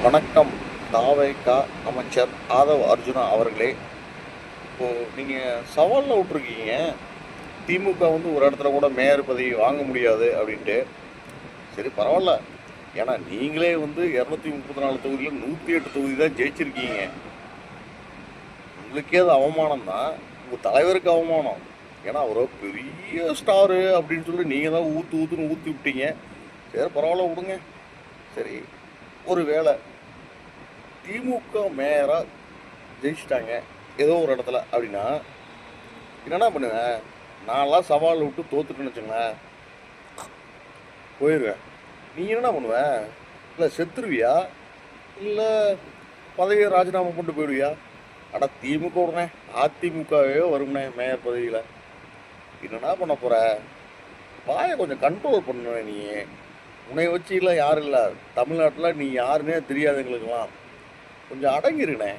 வணக்கம். தாவேகா அமைச்சர் ஆதவ் அர்ஜுனா அவர்களே, இப்போது நீங்கள் சவாலில் விட்ருக்கீங்க, திமுக வந்து ஒரு இடத்துல கூட மேயர் பதவி வாங்க முடியாது அப்படின்ட்டு. சரி, பரவாயில்ல. ஏன்னா நீங்களே வந்து 234 தொகுதியில் 108 தொகுதி தான் ஜெயிச்சிருக்கீங்க. உங்களுக்கே அது அவமானம் தான், உங்கள் தலைவருக்கு அவமானம். ஏன்னா அவர் பெரிய ஸ்டாரு அப்படின்னு சொல்லி நீங்கள் தான் ஊற்றுன்னு ஊற்றி விட்டீங்க. சரி, பரவாயில்ல, விடுங்க. சரி, ஒரு வேளை திமுக மேயராக ஜெயிச்சிட்டாங்க ஏதோ ஒரு இடத்துல அப்படின்னா என்னென்ன பண்ணுவேன்? நான்லாம் சவால் விட்டு தோத்துட்டுன்னு வச்சுங்களேன், போயிடுவேன். நீ என்ன பண்ணுவேன்? இல்லை செத்துருவியா, இல்லை பதவியை ராஜினாமா பண்ணிட்டு போயிடுவியா? அட திமுக விடுனே, அதிமுகவே வரும்னே மேயர் பதவியில். என்னென்ன பண்ண போகிற? வாயை கொஞ்சம் கண்ட்ரோல் பண்ணுவேன் நீ. உன்னை வச்சு இல்லை யாரும் இல்லை தமிழ்நாட்டில், நீ யாருன்னே தெரியாது எங்களுக்கெல்லாம். கொஞ்சம் அடங்கிருண்ணே.